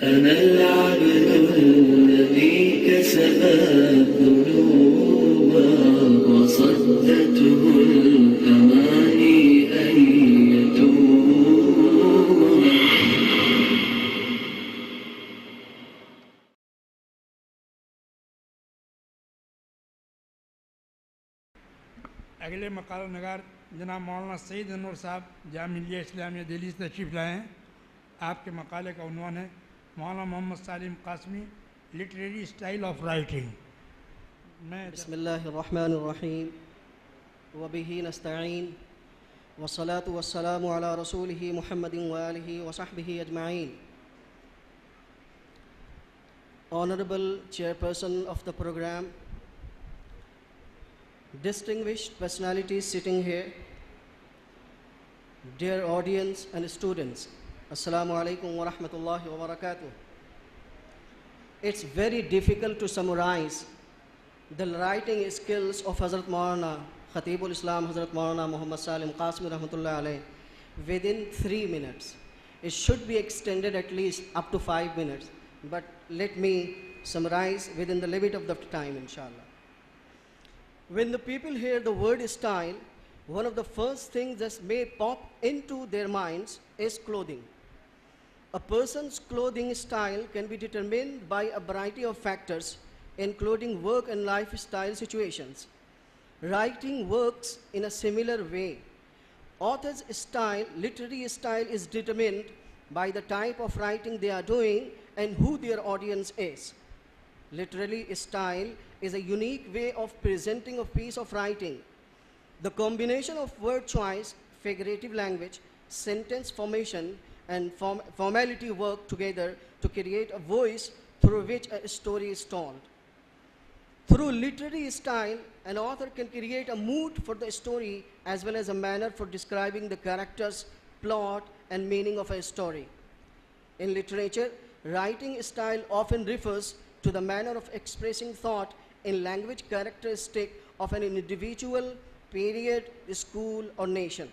أنا العبد الذي كسب الذنوب وصدته الأماني أن يتوب. अगले मकाल नगार जनाब मौलाना सईद अनवर साहब जामिया इस्लामिया दिल्ली से तशरीफ़ लाए हैं। आपके मकाले का उन्वान है Maulana Mohammad Salim Qasmi, literary style of writing. मैं बिस्मिल्लाहिर्रहमानिर्रहीम व बिही नस्तईन वस्सलातु वस्सलामु अला रसूलिही मुहम्मदिन व आलिही व सहबिही ajwain. Honorable Chairperson of the program, distinguished personalities sitting here, dear audience and students, Assalamu alaikum wa rahmatullahi wa barakatuh. It's very difficult to summarize the writing skills of Hazrat Maulana Khatibul Islam Hazrat Maulana Muhammad Salim Qasmi rahmatullah alayh within 3 minutes. It should be extended at least up to 5 minutes, but let me summarize within the limit of the time, inshallah. When the people hear the word style, one of the first things that may pop into their minds is clothing. A person's clothing style can be determined by a variety of factors, including work and lifestyle situations. Writing works in a similar way. Author's style, literary style, is determined by the type of writing they are doing and who their audience is. Literary style is a unique way of presenting a piece of writing. The combination of word choice, figurative language, sentence formation, and formality work together to create a voice through which a story is told. Through literary style, an author can create a mood for the story as well as a manner for describing the characters, plot, and meaning of a story. In literature, writing style often refers to the manner of expressing thought in language characteristic of an individual, period, school, or nation.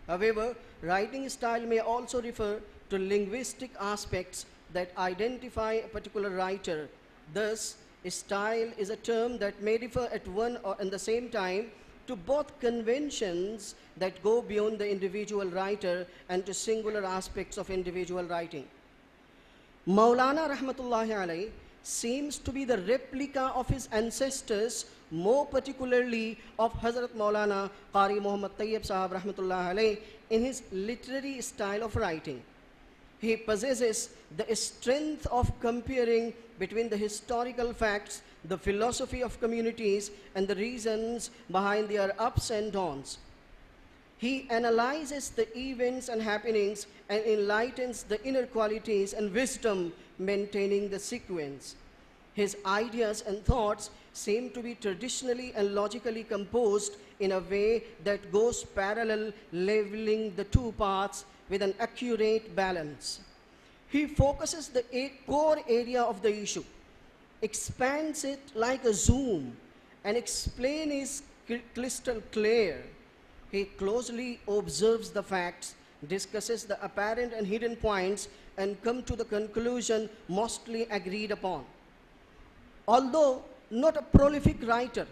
However, writing style may also refer to linguistic aspects that identify a particular writer. Thus, style is a term that may refer at one or in the same time to both conventions that go beyond the individual writer and to singular aspects of individual writing. Maulana rahmatullahi alayhi seems to be the replica of his ancestors, more particularly of Hazrat Maulana Qari Muhammad Tayyib Sahab rahmatullahi alayhi in his literary style of writing. He possesses the strength of comparing between the historical facts, the philosophy of communities, and the reasons behind their ups and downs. He analyzes the events and happenings and enlightens the inner qualities and wisdom maintaining the sequence. His ideas and thoughts seem to be traditionally and logically composed in a way that goes parallel, leveling the two paths with an accurate balance. He focuses the core area of the issue, expands it like a zoom, and explains it crystal clear. He closely observes the facts, discusses the apparent and hidden points, and comes to the conclusion mostly agreed upon. Although not a prolific writer,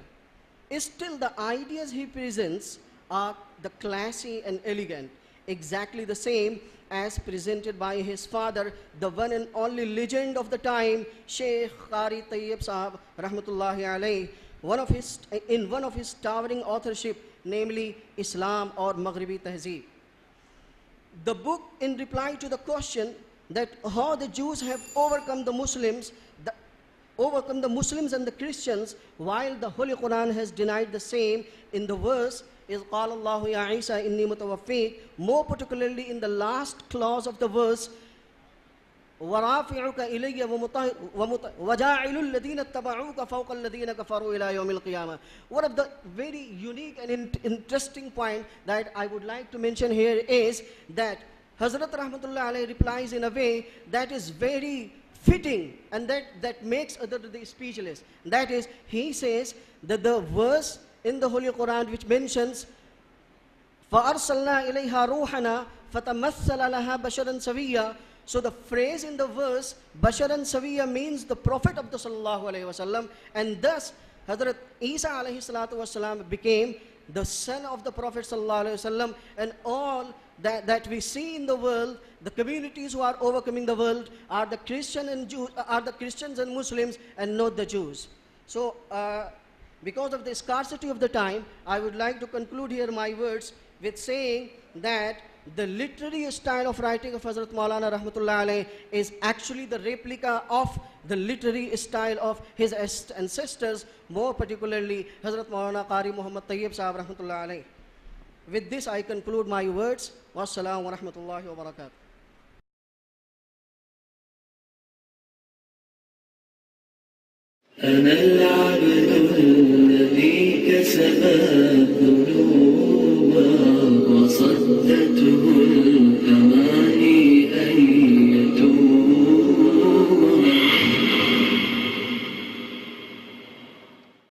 still the ideas he presents are the classy and elegant, exactly the same as presented by his father, the one and only legend of the time, Sheikh Qari Tayyib Sahab rahmatullahi alayhi, in one of his towering authorship, namely Islam or Maghribi Tehzeeb. The book, in reply to the question that how the Jews have overcome the Muslims and the Christians, while the Holy Quran has denied the same in the verse, is قَالَ اللَّهُ يَا عِيسَى إِنِّي مُتَوَفِّيكَ, more particularly in the last clause of the verse, وَرَافِعُكَ إِلَيَّ وَجَاعِلُ الَّذِينَ اتَّبَعُوكَ فَوْقَ الَّذِينَ كَفَرُوا إِلَى يَوْمِ الْقِيَامَةِ. One of the very unique and interesting point that I would like to mention here is that Hazrat Rahmatullah alayhi replies in a way that is very fitting and that makes other the speechless. That is, he says that the verse in the Holy Quran which mentions فَأَرْسَلْنَا إِلَيْهَا رُوحَنَا فَتَمَثَّلَ لَهَا بَشَرًا سَوِيًّا, So the phrase in the verse, Basharan Sawiya, means the Prophet of the Sallallahu Alaihi Wasallam, and thus Hazrat Isa alayhi salatu wasalam became the son of the Prophet Sallallahu Alaihi Wasallam, and all that we see in the world, the communities who are overcoming the world are the Christians and Muslims, and not the Jews. So because of the scarcity of the time, I would like to conclude here my words with saying that the literary style of writing of Hazrat Maulana Rahmatullah Alayh is actually the replica of the literary style of his ancestors, more particularly Hazrat Maulana Qari Muhammad Tayyib Sahab Rahmatullah Alayh. With this I conclude my words. Wassalamu wa rahmatullahi wa barakatuh. أنا العبد الذي كسب الذنوب وصدته